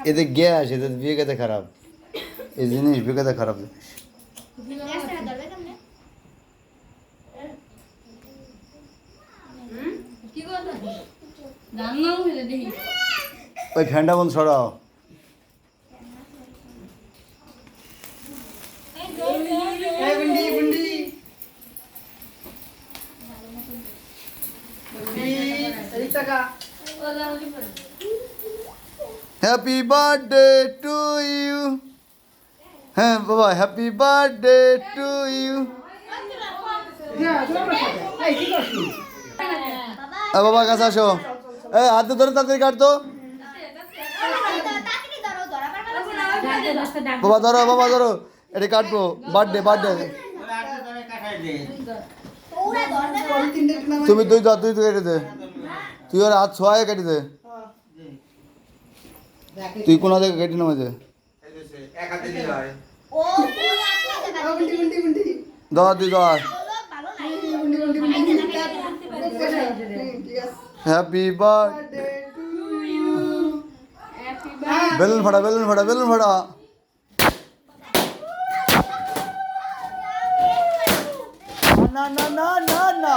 এতে গ্যাস এতে বিয়ে খেতে খারাপ এই জিনিস বিয়ে খেতে খারাপ ওই ফ্যানটা বন্ধ সরাও হ্যাপি বার্থডে টু ইউ হ্যাঁ বাবা হ্যাপি বার্থডে টু ইউ বাবা কাছে আসো হাত ধরে তাড়াতাড়ি কাটতো বাবা ধরো এটা কাটবো বার্থডে তুমি তুই কেটে দে তুই ওর হাত ছোঁয়ায় কেটে দে তুই কোন দিকে কেটে নেবে দে ধর তুই ধর হ্যাপি বার্থডে বেলুন ফাটা না